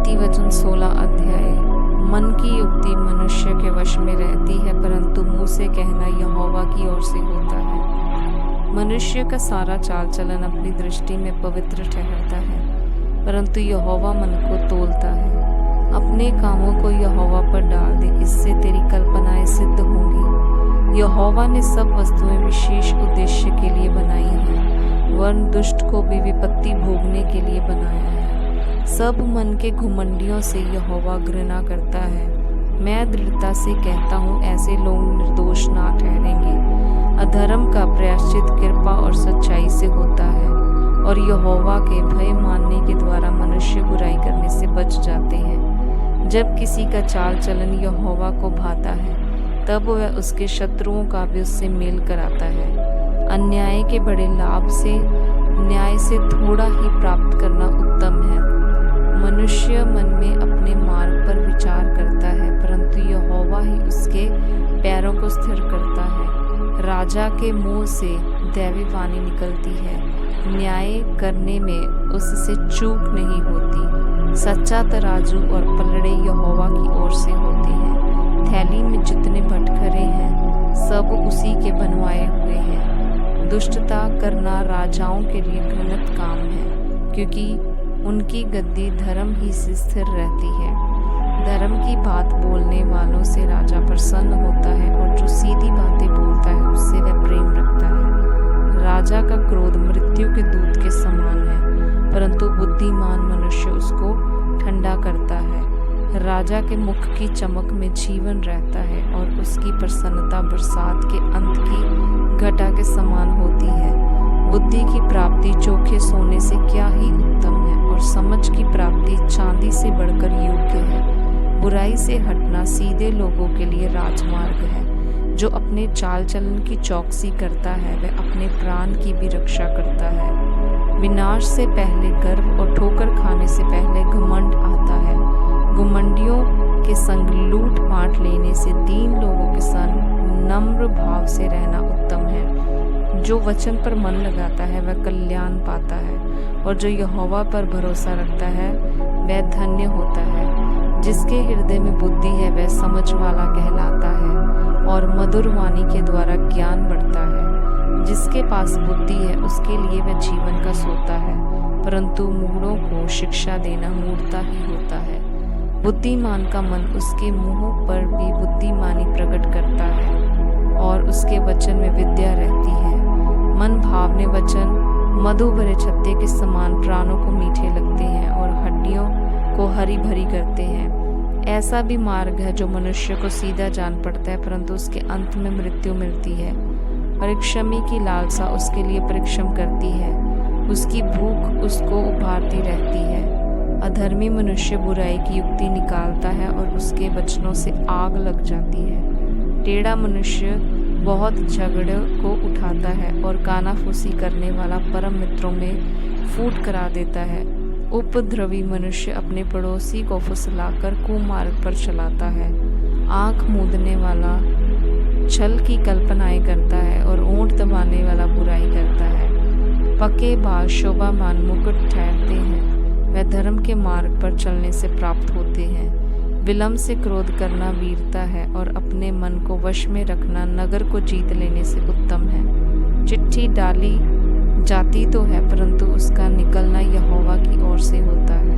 नीति वचन 16 अध्याय। मन की युक्ति मनुष्य के वश में रहती है, परंतु मुंह से कहना यहोवा की ओर से होता है। मनुष्य का सारा चाल चलन अपनी दृष्टि में पवित्र ठहरता है, परंतु यहोवा मन को तोलता है। अपने कामों को यहोवा पर डाल दे, इससे तेरी कल्पनाएं सिद्ध होंगी। यहोवा ने सब वस्तुएं विशेष उद्देश्य के लिए बनाई हैं, वरन दुष्ट को भी विपत्ति भोगने के लिए बनाया है। सब मन के घुमंडियों से यहोवा घृणा करता है। मैं दृढ़ता से कहता हूँ, ऐसे लोग निर्दोष ना ठहरेंगे। अधर्म का प्रायश्चित कृपा और सच्चाई से होता है, और यहोवा के भय मानने के द्वारा मनुष्य बुराई करने से बच जाते हैं। जब किसी का चाल चलन यहोवा को भाता है, तब वह उसके शत्रुओं का भी उससे मेल कराता है। अन्याय के बड़े लाभ से न्याय से थोड़ा ही प्राप्त करना उत्तम है। मनुष्य मन में अपने मार्ग पर विचार करता है, परंतु यहोवा ही उसके पैरों को स्थिर करता है। राजा के मुंह से दैवी वाणी निकलती है, न्याय करने में उससे चूक नहीं होती। सच्चा तराजू और पलड़े यहोवा की ओर से होते हैं। थैली में जितने भटखरे हैं, सब उसी के बनवाए हुए हैं। दुष्टता करना राजाओं के लिए घृणित काम है, क्योंकि उनकी गद्दी धर्म ही से स्थिर रहती है। धर्म की बात बोलने वालों से राजा प्रसन्न होता है, और जो सीधी बातें बोलता है उससे वह प्रेम रखता है। राजा का क्रोध मृत्यु के दूत के समान है, परंतु बुद्धिमान मनुष्य उसको ठंडा करता है। राजा के मुख की चमक में जीवन रहता है, और उसकी प्रसन्नता बरसात के अंत की घटा के समान होती है। बुद्धि की प्राप्ति चोखे सोने से क्या ही उत्तम है, और समझ की प्राप्ति चांदी से बढ़कर योग्य है। बुराई से हटना सीधे लोगों के लिए राजमार्ग है। जो अपने चाल चलन की चौकसी करता है, वह अपने प्राण की भी रक्षा करता है। विनाश से पहले गर्व और ठोकर खाने से पहले घमंड आता है। घुमंडियों के संग लूट बांट लेने से दीन लोगों के संग नम्र भाव से रहना उत्तम है। जो वचन पर मन लगाता है वह कल्याण पाता है, और जो यहोवा पर भरोसा रखता है वह धन्य होता है। जिसके हृदय में बुद्धि है वह समझ वाला कहलाता है, और मधुर वाणी के द्वारा ज्ञान बढ़ता है। जिसके पास बुद्धि है उसके लिए वह जीवन का सोता है, परंतु मूढ़ों को शिक्षा देना मूढ़ता ही होता है। बुद्धिमान का मन उसके मुंह पर भी बुद्धिमानी प्रकट करता है, और उसके वचन में विद्या रहती है। मन भावने वचन मधु भरे छत्ते के समान प्राणों को मीठे लगते हैं, और हड्डियों को हरी भरी करते हैं। ऐसा भी मार्ग है जो मनुष्य को सीधा जान पड़ता है, परंतु उसके अंत में मृत्यु मिलती है। परिश्रमी की लालसा उसके लिए परिश्रम करती है, उसकी भूख उसको उभारती रहती है। अधर्मी मनुष्य बुराई की युक्ति निकालता है, और उसके वचनों से आग लग जाती है। टेढ़ा मनुष्य बहुत झगड़े को उठाता है, और कानाफूसी करने वाला परम मित्रों में फूट करा देता है। उपद्रवी मनुष्य अपने पड़ोसी को फुसलाकर कुमार्ग पर चलाता है। आंख मूंदने वाला छल की कल्पनाएं करता है, और ओंठ दबाने वाला बुराई करता है। पके बाल शोभामान मुकुट ठहरते हैं, वह धर्म के मार्ग पर चलने से प्राप्त होते हैं। विलम्ब से क्रोध करना वीरता है, और अपने मन को वश में रखना नगर को जीत लेने से उत्तम है। चिट्ठी डाली जाती तो है, परंतु उसका निकलना यहोवा की ओर से होता है।